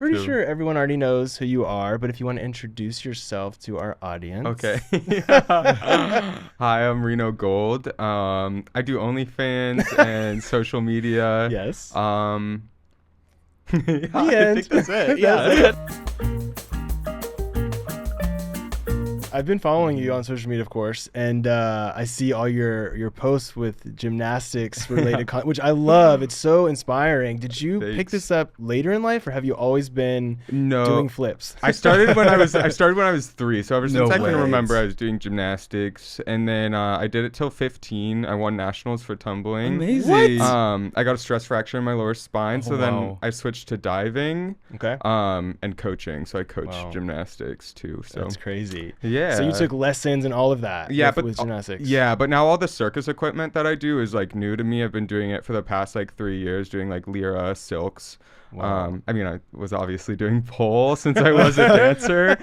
Pretty too. sure everyone already knows who you are, but if you want to introduce yourself to our audience. Okay. Hi, I'm Reno Gold. I do OnlyFans and social media. Yes. Yeah, The I end. think that's it. That's I've been following you on social media, of course, and I see all your posts with gymnastics related content, which I love. It's so inspiring. Did you pick Thanks. this up later in life, or have you always been No. doing flips? I started when I was 3. So ever No since I can way. remember, I was doing gymnastics, and then I did it till 15. I won nationals for tumbling. Amazing. I got a stress fracture in my lower spine, so then wow. I switched to diving, Okay. and coaching. So I coach Wow. gymnastics too. So That's crazy. yeah. So you took lessons and all of that. Yeah, with gymnastics. Yeah, but now all the circus equipment that I do is like new to me. I've been doing it for the past like 3 years, doing like lyra, silks. Wow. I mean, I was obviously doing pole since I was a dancer,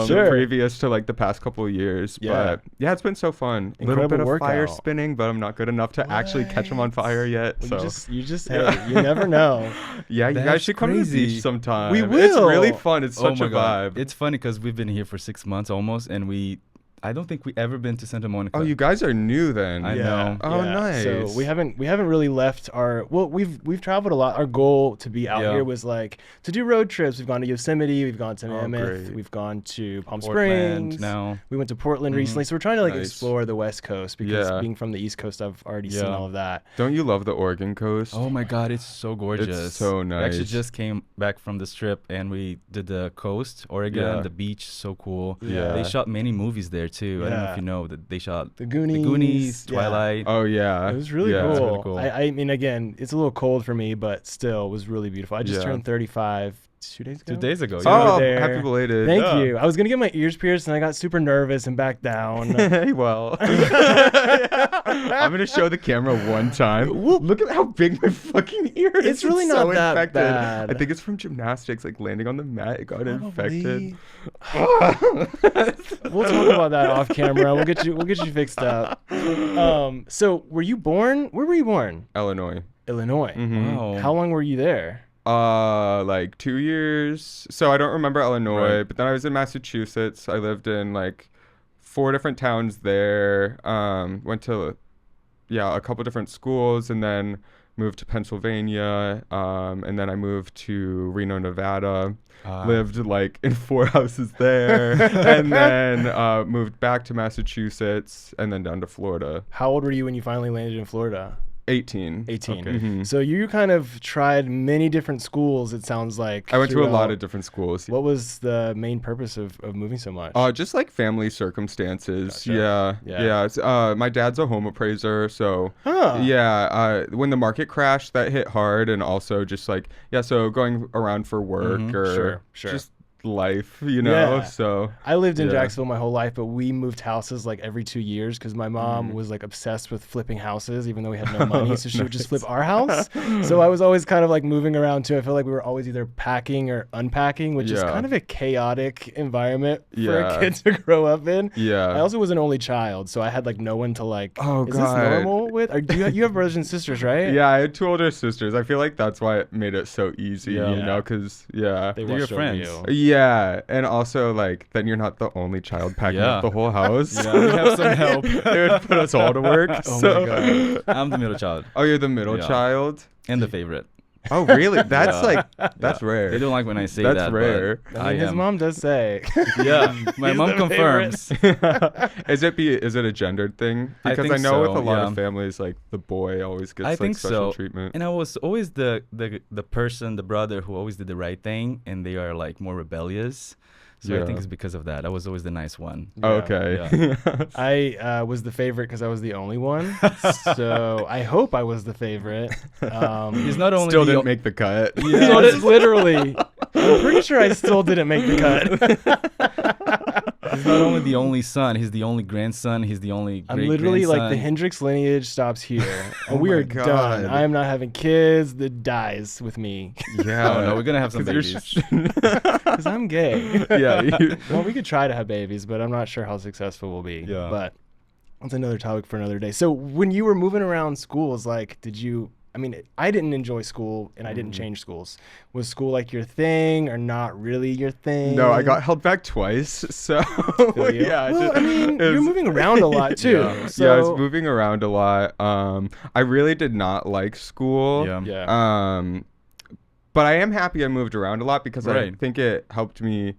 Sure. previous to like the past couple of years. Yeah. But yeah, it's been so fun. A little Incredible bit of fire workout. spinning, but I'm not good enough to actually catch them on fire yet. Well, So you just hey, you never know. yeah, you guys That's should come to the crazy. beach sometime. We It's really will. fun. It's such a vibe. It's funny because we've been here for 6 months almost, and I don't think we ever been to Santa Monica. Oh, you guys are new then. I know. Oh, nice. So we haven't really left our we've traveled a lot. Our goal to be out Yeah. here was like to do road trips. We've gone to Yosemite, we've gone to Oh, Mammoth, great. we've gone to Palm Portland Springs. now. We went to Portland recently, so we're trying to like Nice. explore the West Coast because Yeah. being from the East Coast, I've already seen Yeah. all of that. Don't you love the Oregon coast? Oh my God, it's so gorgeous. so We actually nice. just came back from this trip and we did the coast, Oregon, Yeah. the beach, so cool. Yeah. They shot many movies there too. I don't know Yeah. if you know that they shot The Goonies, The Goonies, yeah. Twilight. Oh yeah. It was really Yeah. cool. It's really cool. I mean, again, it's a little cold for me, but still, it was really beautiful. I just Yeah. turned 35 2 days ago. 2 days ago. So- yeah. Oh, there. happy belated. Thank Yeah. you. I was gonna get my ears pierced, and I got super nervous and backed down. Hey, well. I'm gonna show the camera one time. Look at how big my fucking ear is. It's really not that infected. bad. I think it's from gymnastics, like landing on the mat. It got infected. We'll talk about that off camera. We'll get you fixed up. So were you born? Where were you born? Illinois. Illinois. Mhm. Wow. How long were you there? Like 2 years. So I don't remember Illinois, Right. but then I was in Massachusetts. I lived in like 4 different towns there. Went to a couple different schools, and then moved to Pennsylvania. And then I moved to Reno, Nevada. Lived like in 4 houses there, and then moved back to Massachusetts, and then down to Florida. How old were you when you finally landed in Florida? 18. 18. Okay. Mhm. So you kind of tried many different schools, it sounds like. I went to a lot throughout. of different schools. What was the main purpose of moving so much? Just like family circumstances. Gotcha. Yeah. Yeah. My dad's a home appraiser, so Huh. yeah. When the market crashed, that hit hard, and also just like so going around for work Mhm. or Sure. just life, you know. Yeah. So I lived in Yeah. Jacksonville my whole life, but we moved houses like every 2 years because my mom Mhm. was like obsessed with flipping houses, even though we had no money. So she would just flip our house. So I was always kind of like moving around too. I feel like we were always either packing or unpacking, which is Yeah. kind of a chaotic environment for Yeah. a kid to grow up in. yeah. I also was an only child, so I had like no one to like. Oh, is God. this normal with? Or you have brothers and sisters, right? Yeah, I had 2 older sisters. I feel like that's why it made it so easy, Yeah. you know, because yeah. They They're your watched over friends. you. Yeah, and also like then you're not the only child packing Yeah. up the whole house. Yeah, we have some help. It would put us all to work. Oh so. my God. I'm the middle child Oh, you're the middle Yeah. child. and the favorite. Oh, really? That's Yeah. like that's Yeah. rare. They don't like when I say That's that. rare. But I mean, his am. mom does say. Yeah, my He's mom the favorite. confirms. Is it a gendered thing? I Because I, think know with so, a lot yeah. of families, like the boy always gets I like think special so. treatment. And I was always the person, the brother who always did the right thing, and they are like more rebellious. So I Yeah. think it's because of that. I was always the nice one. Yeah. Okay. I was the favorite because I was the only one. So I hope I was the favorite. He's not only Still the didn't make the cut. Yeah, literally. I'm pretty sure I still didn't make the cut. He's not only the only son, he's the only grandson, he's the only I'm literally like the great-grandson. Hendrix lineage stops here. Oh And we my are God. done. I am not having kids. That dies with me Yeah. Oh no, we're gonna have some 'Cause you're babies. because I'm gay. Yeah. Well, we could try to have babies, but I'm not sure how successful we'll be. Yeah. But that's another topic for another day. So when you were moving around schools, like, did you I mean, I didn't enjoy school and I didn't Mm-hmm. change schools. Was school like your thing or not really your thing? No, I got held back twice. So Feel you. yeah, Well, I mean, it you're was- moving around a lot too. Yeah. So yeah, I was moving around a lot. I really did not like school. Yeah. yeah. But I am happy I moved around a lot because I Right. think it helped me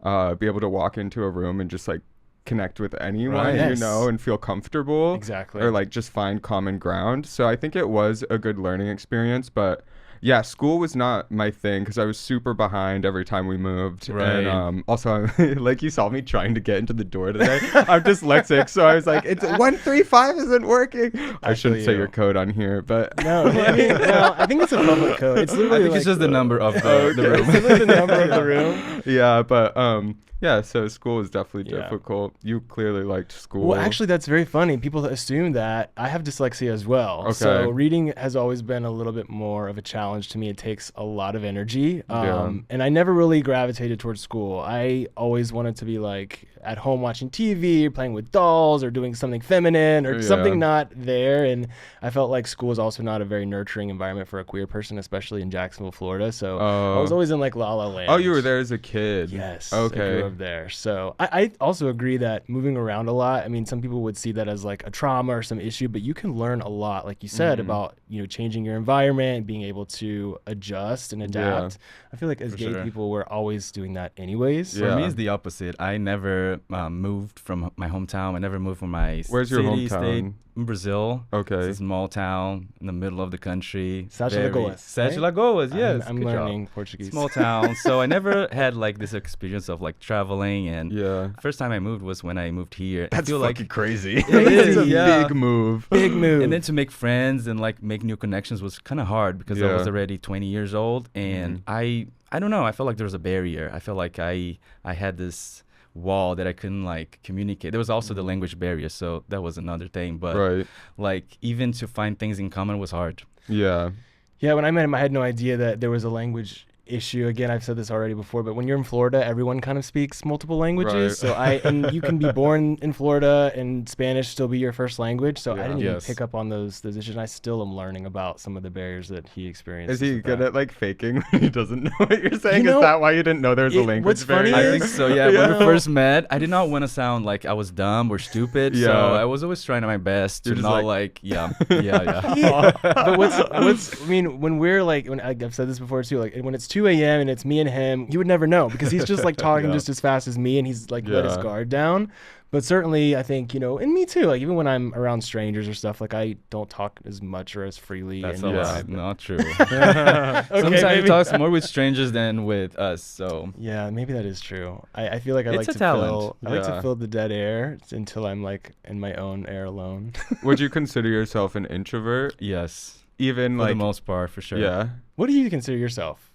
be able to walk into a room and just like connect with anyone, Right. you Yes. know, and feel comfortable. Exactly. Or like just find common ground. So I think it was a good learning experience. But yeah, school was not my thing because I was super behind every time we moved. Right. And also, like you saw me trying to get into the door today. I'm dyslexic, so I was like, "It's 135 isn't working." I shouldn't feel say you. your code on here, but No, I mean, well, I think it's a public code. It's I literally think like it's just the number of the Okay. room. it's literally the number of the room. yeah, but yeah. So school is definitely Yeah. difficult. You clearly liked school. Well, actually, that's very funny. People assume that I have dyslexia as well. Okay. So reading has always been a little bit more of a challenge to me. It takes a lot of energy. Yeah. And I never really gravitated towards school. I always wanted to be like at home watching TV or playing with dolls or doing something feminine or Yeah. something not there. And I felt like school is also not a very nurturing environment for a queer person, especially in Jacksonville, Florida. So I was always in like La La Land. Oh, you were there as a kid. Yes. I Okay. grew up there. So I also agree that moving around a lot, I mean, some people would see that as like a trauma or some issue, but you can learn a lot, like you said, about, changing your environment, being able to adjust and adapt. I feel like as For gay sure. people, we're always doing that anyways. Yeah. For me, it's the opposite. I never moved from my hometown. I never moved from my Where's your city, state. hometown? In Brazil. Okay. It's a small town in the middle of the country. Sete Very- Lagoas, Sete right? Lagoas, yes. I'm good job. learning Portuguese. Small town. So I never had like this experience of like traveling. And Yeah. first time I moved was when I moved here. That's I feel fucking like crazy. It is, It's a yeah. big move. Big move. And then to make friends and like make new connections was kind of hard because I was Yeah. already 20 years old, and I don't know, I felt like there was a barrier. I felt like I had this wall that I couldn't like communicate. There was also the language barrier, so that was another thing. But Right. like even to find things in common was hard. Yeah. Yeah, when I met him, I had no idea that there was a language issue. Again, I've said this already before, but when you're in Florida, everyone kind of speaks multiple languages. Right. And you can be born in Florida and Spanish still be your first language. So I Yeah. didn't even Yes. pick up on those issues. And I still am learning about some of the barriers that he experienced. Is he good at like faking when he doesn't know what you're saying? You know, Is that why you didn't know there was a it- language what's funny barrier? I think is- so, yeah. Yeah. When we first met, I did not want to sound like I was dumb or stupid. So Yeah. I was always trying my best to You're just not like- yeah, yeah. Yeah. But what's I mean, when we're like, I've said this before too, like when it's 2 a.m. and it's me and him, you would never know because he's just like talking Yeah. just as fast as me and he's like let his Yeah. guard down. But certainly I think, and me too, like even when I'm around strangers or stuff, like I don't talk as much or as freely. That's and a Yeah. lie. Not true. Okay, Sometimes maybe. he talks more with strangers than with us. So Yeah, maybe that is true. I feel like I It's like a to talent. fill I like to Yeah. fill the dead air until I'm like in my own air alone. Would you consider yourself an introvert? yes, Even for like the most part, for sure. yeah. What do you consider yourself?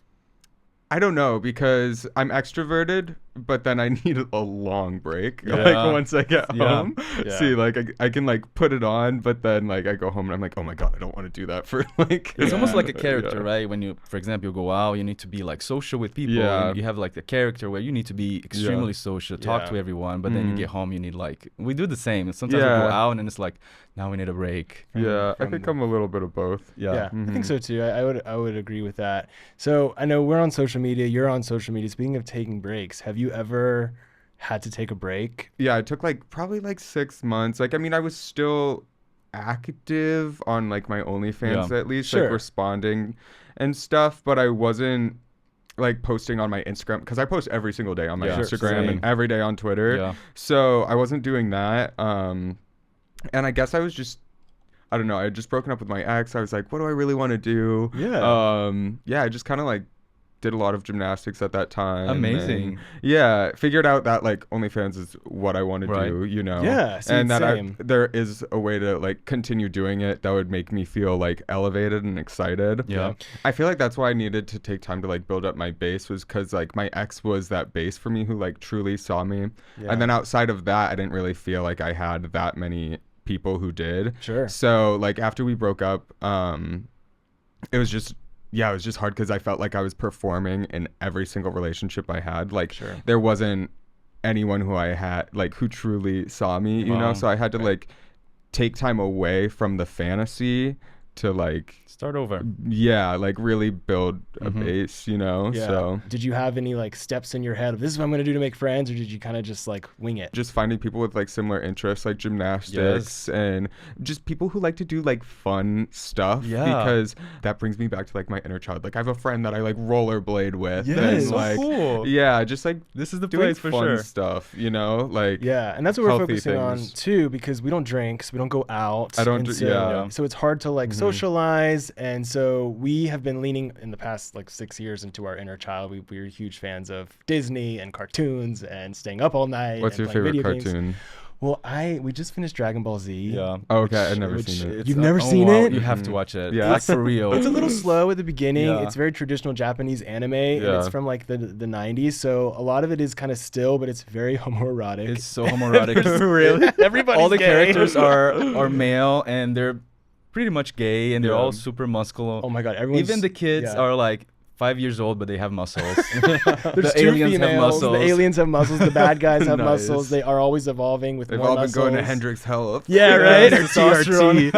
I don't know because I'm extroverted, but then I need a long break. Yeah. Like once I get Yeah. home, Yeah. see, like I can like put it on, but then like I go home and I'm like, oh my god, I don't want to do that for like. It's almost like a Yeah. character, right? When you, for example, you go out, you need to be like social with people. Yeah. You have like a character where you need to be extremely social, talk Yeah. to everyone, but then you Mhm. get home, you need like, we do the same. Sometimes we Yeah. go out and it's like, now we need a break. Yeah, I from- think I'm a little bit of both. Yeah, I think Mhm. so too. I would agree with that. So I know we're on social media. You're on social media. Speaking of taking breaks, have you ever had to take a break? Yeah, it took like probably like 6 months. Like, I mean, I was still active on like my OnlyFans Yeah. at least, Sure. like responding and stuff, but I wasn't like posting on my Instagram because I post every single day on my Yeah, Instagram same. and every day on Twitter. Yeah. So I wasn't doing that. And I guess I was just, I don't know, I had just broken up with my ex. I was like, what do I really want to do? Yeah, I just kind of like did a lot of gymnastics at that time. Amazing. and, yeah, figured out that like OnlyFans is what I want to Right. do, you know. Yeah, see, and that same. there is a way to like continue doing it that would make me feel like elevated and excited. Yeah. I feel like that's why I needed to take time to like build up my base, was because like my ex was that base for me who like truly saw me. Yeah. And then outside of that, I didn't really feel like I had that many people who did. Sure. So like after we broke up, it was just hard because I felt like I was performing in every single relationship I had. Like Sure. there wasn't anyone who I had like who truly saw me, you know? Wow. So I had to like take time away from the fantasy to like Start over. like really build a base, you know. Yeah. So did you have any like steps in your head of this is what I'm gonna do to make friends, or did you kind of just like wing it? just finding people with like similar interests, like gymnastics, and just people who like to do like fun stuff. Yeah. Because that brings me back to like my inner child. Like I have a friend that I like rollerblade with. Yes. And, So like, cool. yeah, just like This is the doing place for fun sure. stuff, you know, like Yeah, and that's what we're healthy focusing on things. too, because we don't drink, so we don't go out. I don't and dr- so, yeah. so it's hard to like socialize, and so we have been leaning in the past like 6 years into our inner child. We're huge fans of Disney and cartoons and staying up all night. What's and your playing favorite video games. cartoon? Well, we just finished Dragon Ball Z. Yeah. Oh, okay, I've never which- seen it. You've never seen wow, it? You have to watch it. Yeah. Like for real. It's a little slow at the beginning. Yeah. It's very traditional Japanese anime, and Yeah. it's from like the 90s. So a lot of it is kind of still, but it's very homoerotic. It's so homoerotic. Really? Everybody's All the gay. characters are male, and they're pretty much gay, and they're Yeah. all super muscular. Oh my god! Everyone's Even the kids yeah. are like 5 years old, but they have muscles. There's the two aliens have females. muscles. The aliens have muscles. The bad guys have Nice. muscles. They are always evolving with They've more all been muscles. going to Hendrix Health. Yeah, right. Yeah, Testosterone.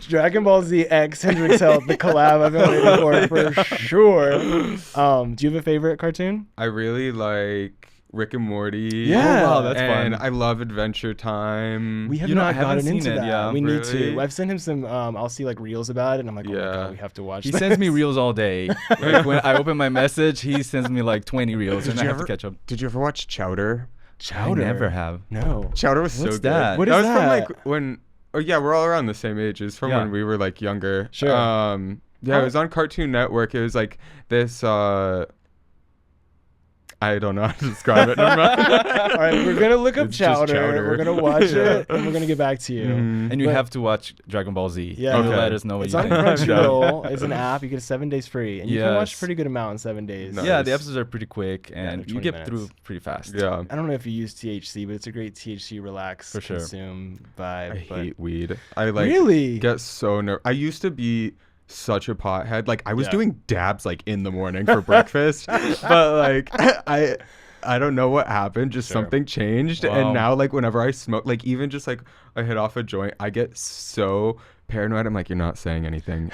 Dragon Ball Z X Hendrix Health, the collab I've been waiting for sure. Do you have a favorite cartoon? I really like Rick and Morty. Yeah. Oh, wow, that's and fun. I love Adventure Time. We have You know, I not haven't gotten seen into it, that. yeah. We need Really? to. I've sent him some. I'll see like reels about it, and I'm like, oh my Yeah. god, we have to watch. He this. sends me reels all day. Like when I open my message, he sends me like 20 reels, and I you have to ever- catch up. Did you ever watch Chowder? Chowder. I never have. No. Chowder was so What's good. that? What that is was from that? like when. Oh yeah, we're all around the same age. It's from Yeah. when we were like younger. Sure. Yeah, it was on Cartoon Network. It was like this. I don't know how to describe it. Never mind. All right, we're gonna look up It's just Chowder. Chowder. We're gonna watch Yeah. it, and we're gonna get back to you. Mhm. And you But- have to watch Dragon Ball Z. Yeah. You Okay. let us know what It's you on think. Crunchyroll. It's an app. You get 7 days free, and you can watch a Yes. pretty good amount in 7 days. Nice. Yeah, the episodes are pretty quick, and they're you 20 get minutes. through pretty fast. Yeah. I don't know if you use THC, but it's a great THC relax, For sure. consume vibe. I but hate weed. I like really? get so nervous. I used to be such a pothead. Like I was Yeah. doing dabs like in the morning for breakfast, but like I don't know what happened. Just Sure. something changed, Wow. and now like whenever I smoke, like even just like I hit off a joint, I get so paranoid. I'm like, you're not saying anything.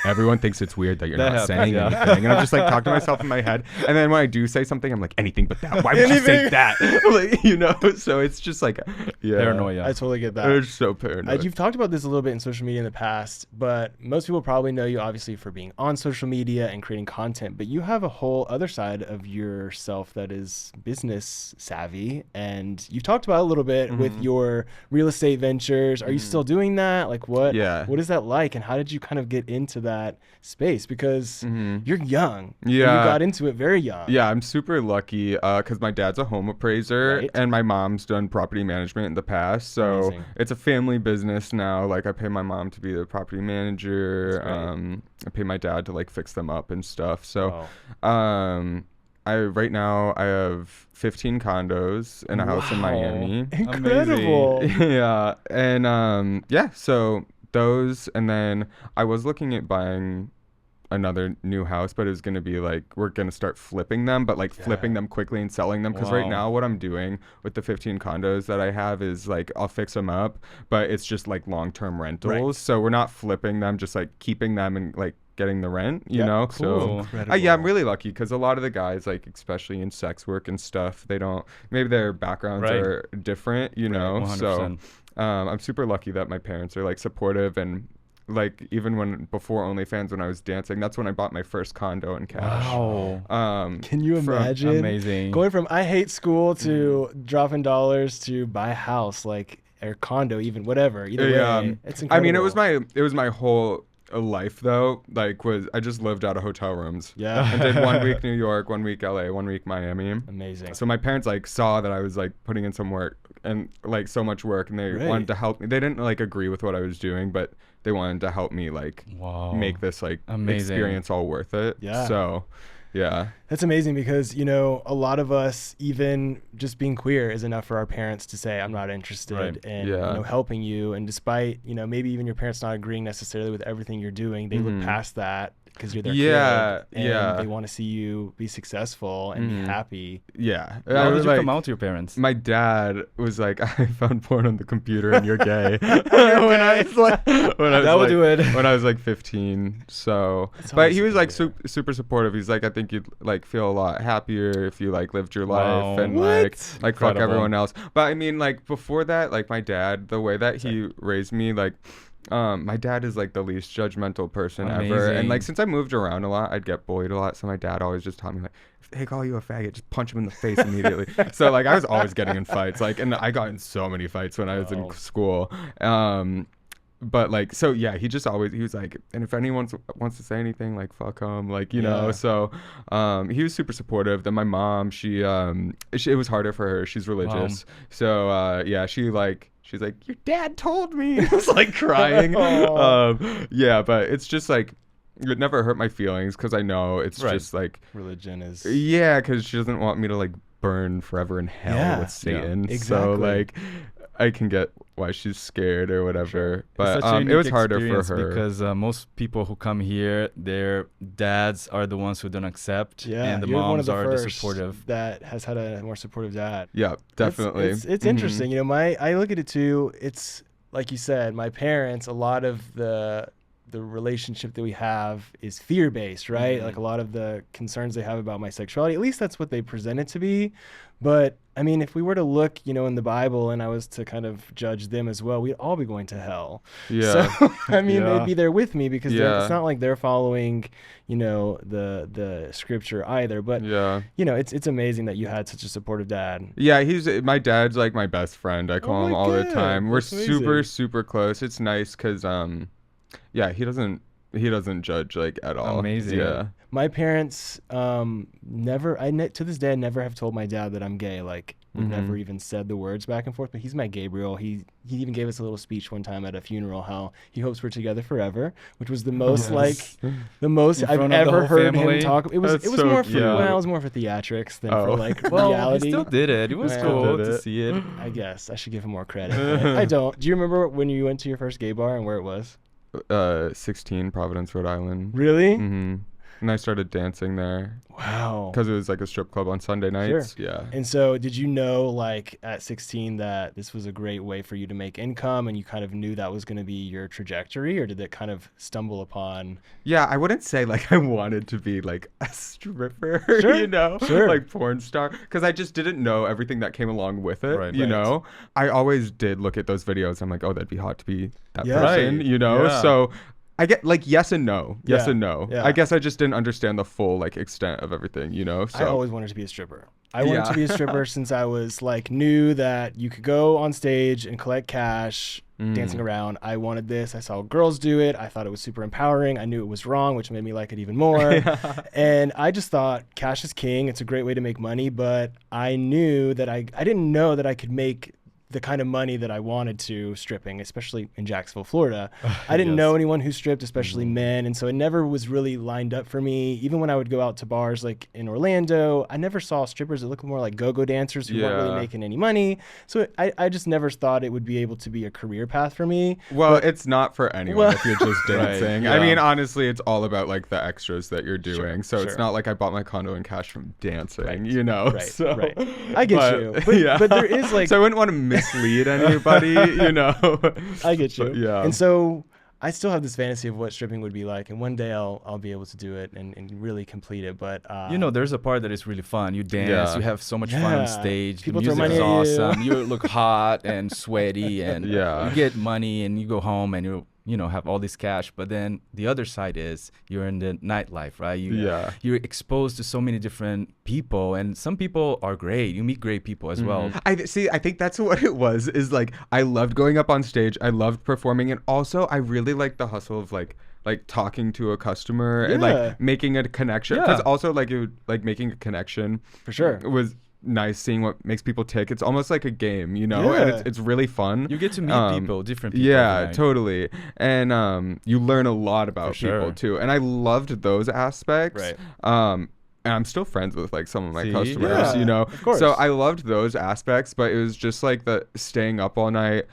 Everyone thinks it's weird that you're That not happens, saying yeah. anything, and I'm just like talking to myself in my head. And then when I do say something, I'm like, anything but that. Why would you say Anything. that? Like, you know. So it's just like, yeah, Paranoia. I totally get that. I'm so paranoid. You've talked about this a little bit in social media in the past, but most people probably know you obviously for being on social media and creating content, but you have a whole other side of yourself that is business savvy, and you've talked about it a little bit with your real estate ventures. Are you still doing that? Like what Yeah. is that like, and how did you kind of get into that space? Because you're young. and Yeah. you got into it very young. Yeah, I'm super lucky because my dad's a home appraiser Right. and my mom's done property management in the past. So Amazing. it's a family business now. Like I pay my mom to be the property manager. That's great. I pay my dad to like fix them up and stuff. So Wow. right now I have 15 condos in a house in Wow. Miami. Incredible. Yeah. And yeah, so those, and then I was looking at buying another new house, but it was going to be like we're going to start flipping them, but like flipping them quickly and selling them, because right Wow. now what I'm doing with the 15 condos that I have is like I'll fix them up, but it's just like long-term rentals. So we're not flipping them, just like keeping them and like getting the rent, you Yeah, know. cool. So yeah, I'm really lucky because a lot of the guys, like especially in sex work and stuff, they don't, maybe their backgrounds Right. are different, you know. 100%. So I'm super lucky that my parents are like supportive, and like even when before OnlyFans, when I was dancing, that's when I bought my first condo in cash. Wow. Can you from- imagine? Amazing. Going from I hate school to dropping dollars to buy a house, like, or condo, even whatever. Either way, it's incredible. I mean, it was my whole life though. Like I just lived out of hotel rooms. Yeah. I did 1 week New York, 1 week LA, 1 week Miami. Amazing. So my parents like saw that I was like putting in some work and like so much work, and they Right. wanted to help me. They didn't like agree with what I was doing, but they wanted to help me like Wow. make this like Amazing. experience all worth it. Yeah. So yeah. That's amazing because, you know, a lot of us, even just being queer is enough for our parents to say, I'm not interested Right. in Yeah. you know, helping you. And despite, you know, maybe even your parents not agreeing necessarily with everything you're doing, they look past that because you're their Yeah, kid, and yeah. they want to see you be succcessul and be happy. Yeah. How did you like, come out to your parents? my dad was like, I found porn on the computer and you're gay. when I was like, That will do it. When I was like 15. So, That's but always he was super like good. super supportive. He's like, I think you'd like feel a lot happier if you like lived your Wow. life and What? like fuck Incredible. everyone else. But I mean, like before that, like my dad, the way that he raised me, like my dad is like the least judgmental person ever. And Amazing. like since I moved around a lot, I'd get bullied a lot. So my dad always just taught me like, if they call you a faggot, just punch him in the face immediately. So like I was always getting in fights. Like, and I got in so many fights when I was in school. But like, so yeah, he was like, and if anyone wants to say anything, like fuck him, like, you know. So he was super supportive. Then my mom, she it was harder for her. She's religious. So yeah, she's like, your dad told me. I was like crying. Yeah, but it's just like, it never hurt my feelings because I know it's just like, Religion is yeah, because she doesn't want me to like burn forever in hell with Satan. exactly. So like, I can get why she's scared or whatever. But It's such a it was unique harder for experience her because most people who come here, their dads are the ones who don't accept, and the you're one of moms the are the first supportive. that has had a more supportive dad. Yeah, definitely. It's interesting. You know, I look at it too. It's like you said, my parents, a lot of the relationship that we have is fear-based, right? Like a lot of the concerns they have about my sexuality, at least that's what they present it to be. But I mean, if we were to look, you know, in the Bible and I was to kind of judge them as well, we'd all be going to hell. Yeah. So, I mean, Yeah. they'd be there with me because Yeah. it's not like they're following, you know, the scripture either. But, Yeah. you know, it's amazing that you had such a supportive dad. Yeah, my dad's like my best friend. I call Oh him my all the God, time. We're that's amazing. super close. It's nice because yeah, he doesn't judge like at all. Amazing. Yeah. My parents never, to this day, I never have told my dad that I'm gay. Like, we've never even said the words back and forth, but he's my Gabriel. He even gave us a little speech one time at a funeral how he hopes we're together forever, which was the most the most In I've front of the ever whole heard family? him talk. It was That's it was so more for cute. well, it was more for theatrics than for like Well, reality. he still did it. It was Yeah. cool Did to it. see it. I guess I should give him more credit. but I don't. Do you remember when you went to your first gay bar and where it was? 16, Providence, Rhode Island. Really? And I started dancing there Wow. because it was like a strip club on Sunday nights. Sure. Yeah. And so did you know, like, at 16 that this was a great way for you to make income and you kind of knew that was going to be your trajectory, or did it kind of stumble upon? Yeah, I wouldn't say like I wanted to be like a stripper, Sure, you know, sure. like porn star, because I just didn't know everything that came along with it, Right. you Right. know. I always did look at those videos. I'm like, oh, that'd be hot to be that Yeah. person, Right, you know. yeah. So I get like yes and no, yes Yeah, and no. yeah. I guess I just didn't understand the full like extent of everything, you know. So I always wanted to be a stripper. I wanted Yeah. to be a stripper since I was like, knew that you could go on stage and collect cash dancing around. I wanted this. I saw girls do it. I thought it was super empowering. I knew it was wrong, which made me like it even more. And I just thought cash is king. It's a great way to make money. But I knew that I didn't know that I could make the kind of money that I wanted to stripping, especially in Jacksonville, Florida. I didn't Yes. know anyone who stripped, especially men. And so it never was really lined up for me. Even when I would go out to bars like in Orlando, I never saw strippers that looked more like go-go dancers who weren't really Yeah. making any money. So I just never thought it would be able to be a career path for me. well, it's not for anyone if you're just Right, dancing. yeah. I mean, honestly, it's all about like the extras that you're doing. So it's sure. not like I bought my condo in cash from dancing, you know. Right, So, right. I get you. But there is like, so I wouldn't want to mislead anybody, you know. I get you. But, yeah. And so I still have this fantasy of what stripping would be like. And one day I'll be able to do it and really complete it. But You know, there's a part that is really fun. You dance, Yeah. you have so much fun Yeah. on stage. People the throw music is money at you. awesome. You look hot and sweaty, and Yeah. you get money, and you go home, and you know have all this cash. But then the other side is you're in the nightlife, right? Yeah. You're exposed to so many different people, and some people are great. You meet great people as well. I think that's what it was, is like I loved going up on stage, I loved performing, and also I really liked the hustle of like talking to a customer and Yeah. like making a connection, Yeah. because also like it would, like making a connection for sure. was nice, seeing what makes people tick. It's almost like a game, you know. And Yeah. it's really fun. You get to meet people, different people. Yeah, every night. totally. And you learn a lot about For people sure. too, and I loved those aspects. Right. and I'm still friends with like some of my See? customers, Yeah, you know. of course. So I loved those aspects, but it was just like the staying up all night,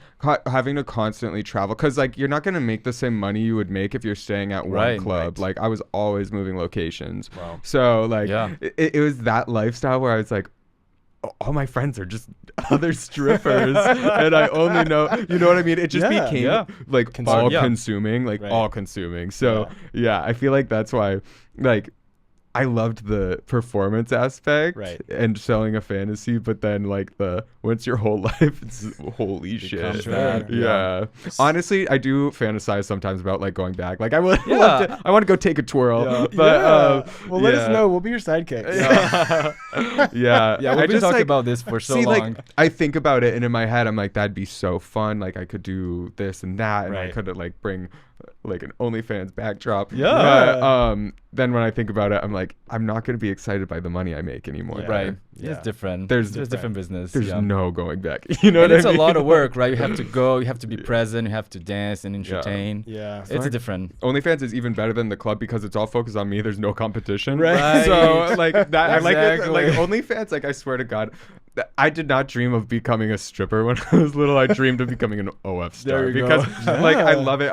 having to constantly travel, because like you're not gonna make the same money you would make if you're staying at one Right, club. right. Like I was always moving locations. Wow. So like Yeah. it was that lifestyle where I was like, all my friends are just other strippers and I only know, you know what I mean? It just Yeah. became Yeah. like Consume- all yeah. consuming, like Right. all consuming. So yeah, I feel like that's why like I loved the performance aspect Right. and selling a fantasy, but then like the once your whole life, it's holy shit. Becomes that, Yeah. Honestly, I do fantasize sometimes about like going back. Like I would Yeah. love to, I want to go take a twirl, Yeah. but Well, let us yeah. know. We'll be your sidekicks. Yeah. Yeah, I we've been just, talking like, about this for so see, long. like I think about it, and in my head, I'm like, that'd be so fun. Like I could do this and that, and I Right. could like bring like an OnlyFans backdrop. Yeah. But then when I think about it, I'm like, I'm not gonna be excited by the money I make anymore. Yeah. Right. Yeah. It's different. There's different business. There's yeah. no going back. You know And what it's I a mean? lot of work, right? You have to go, you have to be present, you have to dance and entertain. Yeah. It's like- different. OnlyFans is even better than the club because it's all focused on me. There's no competition. Right. So like that, I like it. Exactly. Like OnlyFans, like I swear to God, I did not dream of becoming a stripper when I was little. I dreamed of becoming an OF star There you go. because like I Yeah. love it.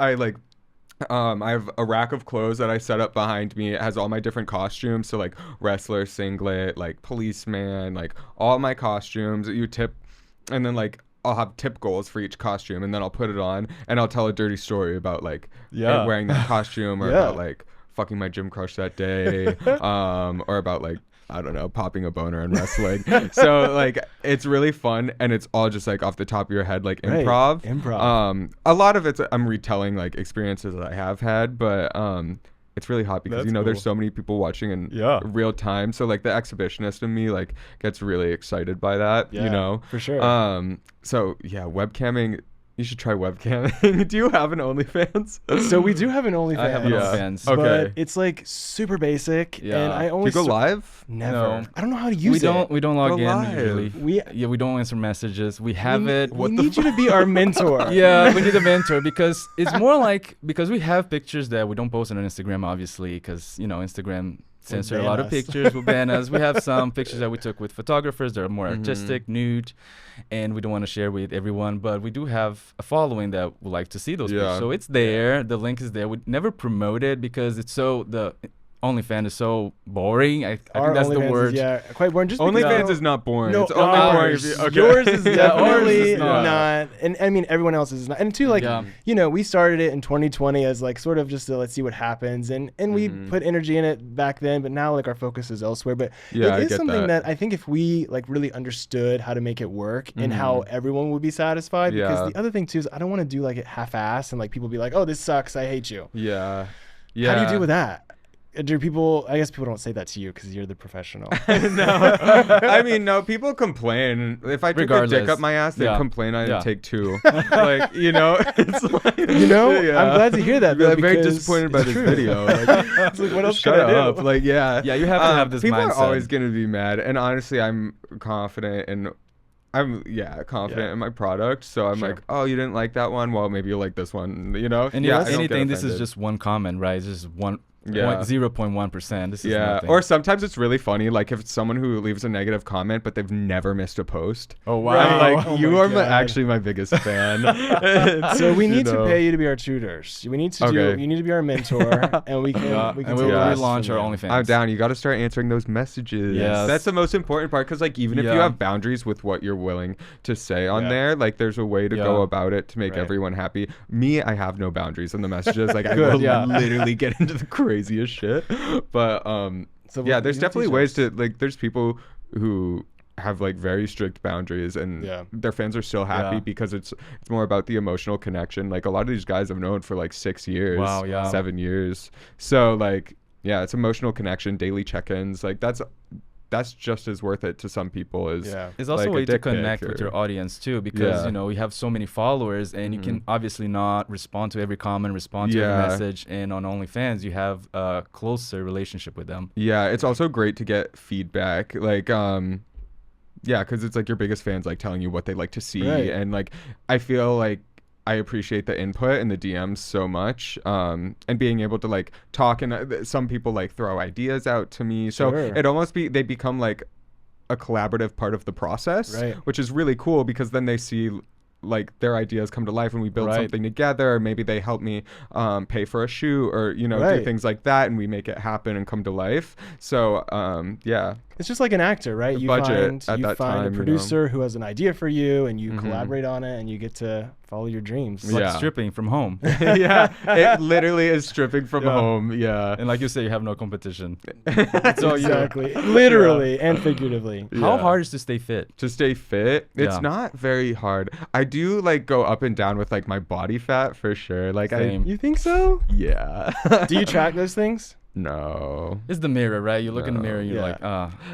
I have a rack of clothes that I set up behind me. It has all my different costumes. So like wrestler, singlet, like policeman, like all my costumes that you tip, and then like I'll have tip goals for each costume, and then I'll put it on and I'll tell a dirty story about like Yeah. wearing that costume or Yeah. about like fucking my gym crush that day, or about like I don't know, popping a boner and wrestling. So like it's really fun, and it's all just like off the top of your head, like Right. improv. Improv. A lot of it's I'm retelling like experiences that I have had, but it's really hot because That's there's cool. so many people watching in Yeah. real time. So like the exhibitionist in me like gets really excited by that, Yeah, you know. for sure. So yeah, webcamming. You should try webcamming. Do you have an OnlyFans? So we do have an OnlyFans. I have an Yeah. OnlyFans. Okay. But it's like super basic, Yeah. and I Do you always go live? Never. No. I don't know how to use We it. don't log Go in live. usually. We We don't answer messages. We have it. We need you to be our mentor. Yeah, we need a mentor because it's more like because we have pictures that we don't post on Instagram, obviously, because Instagram censor a ban lot of us. pictures, will ban us. We have some pictures that we took with photographers that are more artistic, nude, and we don't want to share with everyone. But we do have a following that would like to see those Yeah. pictures, so it's there. The link is there. We never promote it because it's so the OnlyFans is so boring. I Our think that's the OnlyFans is, word. yeah, quite boring. Just because, OnlyFans is not boring. No, It's only boring if ours. you, okay. Yours is Yeah, ours definitely is not. not. And I mean, everyone else is not. And two, like, Yeah. we started it in 2020 as like sort of just to let's see what happens. And we put energy in it back then, but now like our focus is elsewhere. But Yeah, I it is get something that. that I think if we like really understood how to make it work and how everyone would be satisfied, Yeah. because the other thing too is I don't want to do like it half-ass and like people be like, oh, this sucks, I hate you. Yeah. How do you deal with that? Do people? I guess people don't say that to you because you're the professional. No, I mean, no. People complain if I took a dick Regardless. up my ass. They Yeah. complain I didn't Yeah. take two. Like it's like I'm glad to hear that. Be Though, like, very because disappointed by it's this true. video. Like, It's like, what else shut can I do? up. Like, yeah. Yeah, you have to have this People mindset. are always gonna be mad, and honestly, I'm confident in. I'm confident Yeah. in my product, so I'm Sure. like, oh, you didn't like that one, well, maybe you'll like this one, you know? And yeah, if I don't get anything, this is offended. just one comment, right? It's just one. Yeah. 0.1%. This is Yeah, nothing. or sometimes it's really funny, like if it's someone who leaves a negative comment, but they've never missed a post. Oh wow. I'm like, Oh you my are God. actually my biggest fan. So we You need to know. pay you to be our tutors. We need to Okay. You need to be our mentor, and we can. Yeah, We can and take we'll Yeah. classes relaunch from our you. OnlyFans. I'm down. You got to start answering those messages. Yes. That's the most important part, because like even if you Yeah. have boundaries with what you're willing to say on Yeah. there, like there's a way to Yeah. go about it to make Right. everyone happy. Me, I have no boundaries in the messages. Like I Good, will yeah. literally get into the craziest shit. But So yeah, we there's can definitely teach ways us. to like. There's people who have like very strict boundaries, and Yeah. their fans are still happy Yeah. because it's more about the emotional connection. Like a lot of these guys I've known for like 6 years, Wow, yeah. 7 years. So like, yeah, it's emotional connection, daily check-ins. Like that's just as worth it to some people as Yeah. It's also like a a way to dick pic connect with or- your audience too, because Yeah. we have so many followers, and you can obviously not respond to every comment, respond to Yeah. every message. And on OnlyFans, you have a closer relationship with them. Yeah, it's also great to get feedback. Like, yeah, because it's like your biggest fans like telling you what they like to see, Right. and like I feel like I appreciate the input in the DMs so much, and being able to like talk, and some people like throw ideas out to me. So Sure. they become like a collaborative part of the process, Right. which is really cool because then they see like their ideas come to life and we build Right. something together, or maybe they help me pay for a shoot, or do Right. things like that, and we make it happen and come to life. So yeah. It's just like an actor, right? The You budget find at that time, a producer who has an idea for you, and you Mhm. collaborate on it, and you get to follow your dreams. It's like Yeah. stripping from home. Yeah, it literally is stripping from Yeah. home. Yeah. And like you say, you have no competition. So exactly, literally and figuratively. How Yeah. hard is to stay fit? To stay fit, it's Yeah. not very hard. I do like go up and down with like my body fat for sure. Like Same. You think so? yeah. Do you track those things? No. It's the mirror, right? You look in the No. mirror, you're Yeah. like,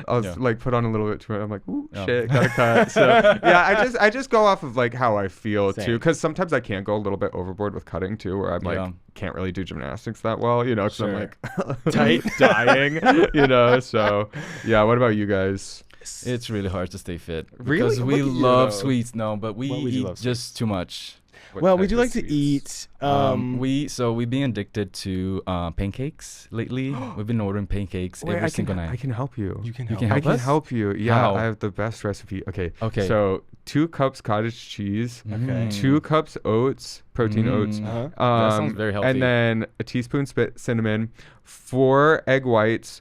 I'll Yeah. like put on a little bit too much. I'm like, ooh, Yeah. shit, gotta cut. So yeah, I just go off of like how I feel Same. too, because sometimes I can go a little bit overboard with cutting too, where I'm like Yeah. can't really do gymnastics that well, because Sure. I'm like Tight. dying, So yeah, what about you guys? it's really hard to stay fit. Really? Because we Look at you, love though. sweets, no, but we Well, we do eat love just too much. What Well, we type do of like to sweets? eat. We've been addicted to pancakes lately. We've been ordering pancakes Wait, every I single can night. help you. You can You help. can I help can us? help you. Yeah, How? I have the best recipe. Okay. Okay. So 2 cups cottage cheese, Okay. 2 cups oats, protein oats. Uh-huh. That sounds very healthy. And then a teaspoon cinnamon, 4 egg whites,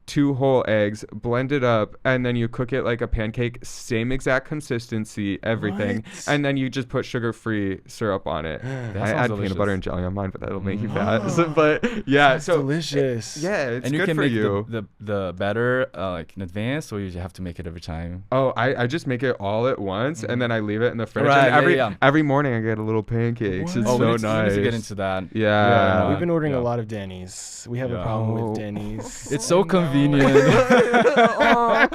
2 whole eggs, blend it up, and then you cook it like a pancake, same exact consistency, everything. What? And then you just put sugar-free syrup on it. That I sounds add delicious. peanut butter and jelly on mine, but that'll make you Mm. fat. But yeah, so delicious. yeah, it's and you good can for make you. the batter like in advance, or you have to make it every time. Oh, I just make it all at once, and then I leave it in the fridge. Right, and yeah, yeah. every morning I get a little pancakes. What? It's Oh, so we need nice. to get into that. Yeah. We've been ordering Yeah. a lot of Denny's. We have a Yeah. problem Oh. with Denny's. It's so convenient. I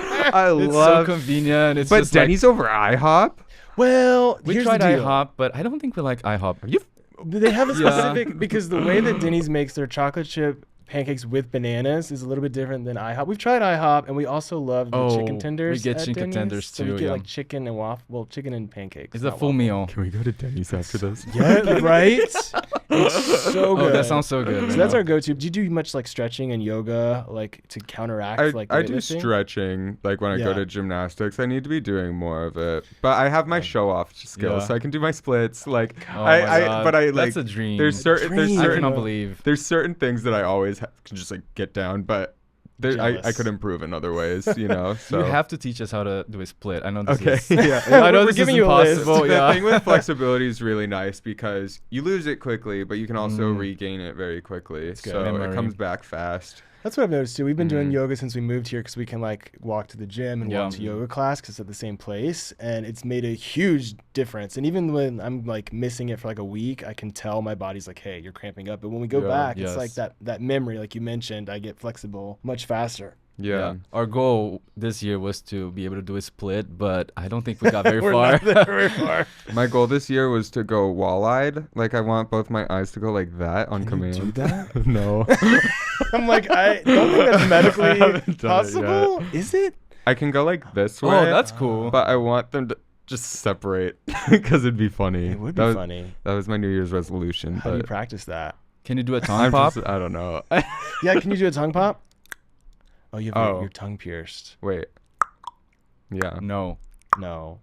It's love. so convenient. It's But just like- Denny's over IHOP. Well, we here's tried the deal. IHOP, but I don't think we like IHOP. They have a Yeah. specific because the way that Denny's makes their chocolate chip pancakes with bananas is a little bit different than IHOP. We've tried IHOP, and we also love the chicken Oh, tenders. we get at chicken Denny's. tenders So we too, get yeah. like chicken and waffle. Well, chicken and pancakes. It's a not full waffle. meal. Can we go to Denny's after this? Yeah, right. It's so good. Oh, that sounds so good. So that's our go-to. Do you do much like stretching and yoga, like to counteract like I do weightlifting? stretching like when I go Yeah. to gymnastics. I need to be doing more of it, but I have my show off skills, Yeah. so I can do my splits. Like Oh my God. but I like That's a dream. there's certain Dream. I there's cannot certain believe. there's certain things that I always can just like get down, but I Jealous. could improve in other ways, So You have to teach us how to do a split. I know this okay, is. yeah. I know We're this is giving you a list. impossible. The Yeah. thing with flexibility is really nice because you lose it quickly, but you can also regain it very quickly. good. So Memory. it comes back fast. That's what I've noticed too. We've been doing Mhm. yoga since we moved here because we can like walk to the gym and Yeah. walk to yoga class because it's at the same place, and it's made a huge difference. And even when I'm like missing it for like a week, I can tell my body's like, "Hey, you're cramping up." But when we go Yeah. back, Yes. it's like that memory, like you mentioned. I get flexible much faster. Yeah. Our goal this year was to be able to do a split, but I don't think we got very We're far. not there very far. My goal this year was to go wall-eyed. Like I want both my eyes to go like that on Can you command. do that? No. I'm like, I don't think that's I medically haven't done it possible. Is it? I can go like this way. Oh, that's cool. But I want them to just separate because it'd be funny. It would That be was- funny. That was my New Year's resolution. How do you but practice that? Can you do a tongue I'm pop? just, I don't know. Yeah, can you do a tongue pop? Oh, you have Oh. your tongue pierced. Wait. Yeah. No, No.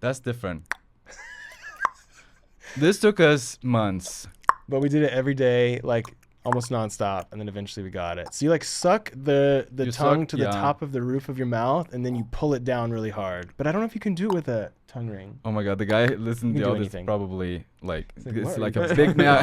that's different. This took us months. But we did it every day, like almost nonstop, and then eventually we got it. So you like suck the You tongue suck- to the yeah. top of the roof of your mouth, and then you pull it down really hard. But I don't know if you can do it with a tongue ring. Oh my God, the guy listening You to can all do this anything. probably like like, it's what are like you a doing? big man.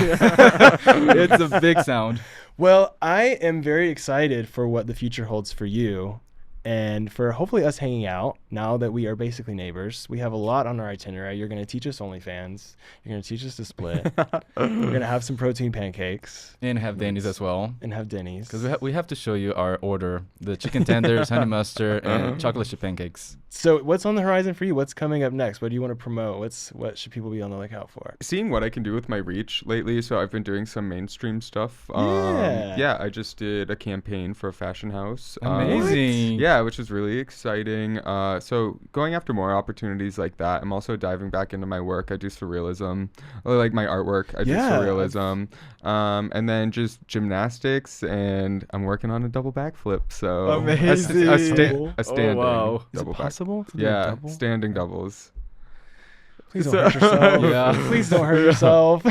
It's a big sound. Well, I am very excited for what the future holds for you, and for hopefully us hanging out now that we are basically neighbors. We have a lot on our itinerary. You're going to teach us OnlyFans. You're going to teach us to split. We're going to have some protein pancakes And have Danny's as well. and have Denny's. Because we have to show you our order: the chicken tenders, honey mustard, and chocolate chip pancakes. So what's on the horizon for you? What's coming up next? What do you want to promote? What should people be on the lookout for? Seeing what I can do with my reach lately, so I've been doing some mainstream stuff. Yeah. Yeah, I just did a campaign for a fashion house. Amazing. Yeah, Yeah, which is really exciting. So going after more opportunities like that. I'm also diving back into my work. I do surrealism, like my artwork. I do surrealism, and then just gymnastics, and I'm working on a double backflip. So Amazing. a standing wow. Is it double possible to do a Yeah, double? standing doubles. Please don't hurt yourself. Yeah. Please don't hurt yourself.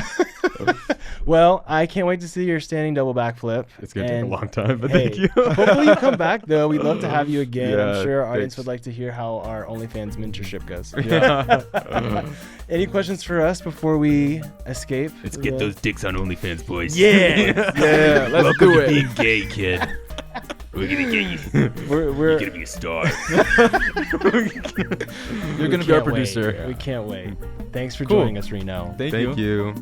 Well, I can't wait to see your standing double backflip. It's gonna take a And long time, but hey, thank you. hopefully you come back though. We'd love to have you again. I'm Yeah, sure our audience thanks. would like to hear how our OnlyFans mentorship goes. Yeah. Any questions for us before we escape? Let's get those dicks on OnlyFans, boys. Yeah. Yeah, let's Welcome do to it. being gay, kid. We're gonna get you. We're You're gonna be a star. You're gonna be our producer. We can't wait. Thanks for Cool. joining us, Reno. Thank Thank you.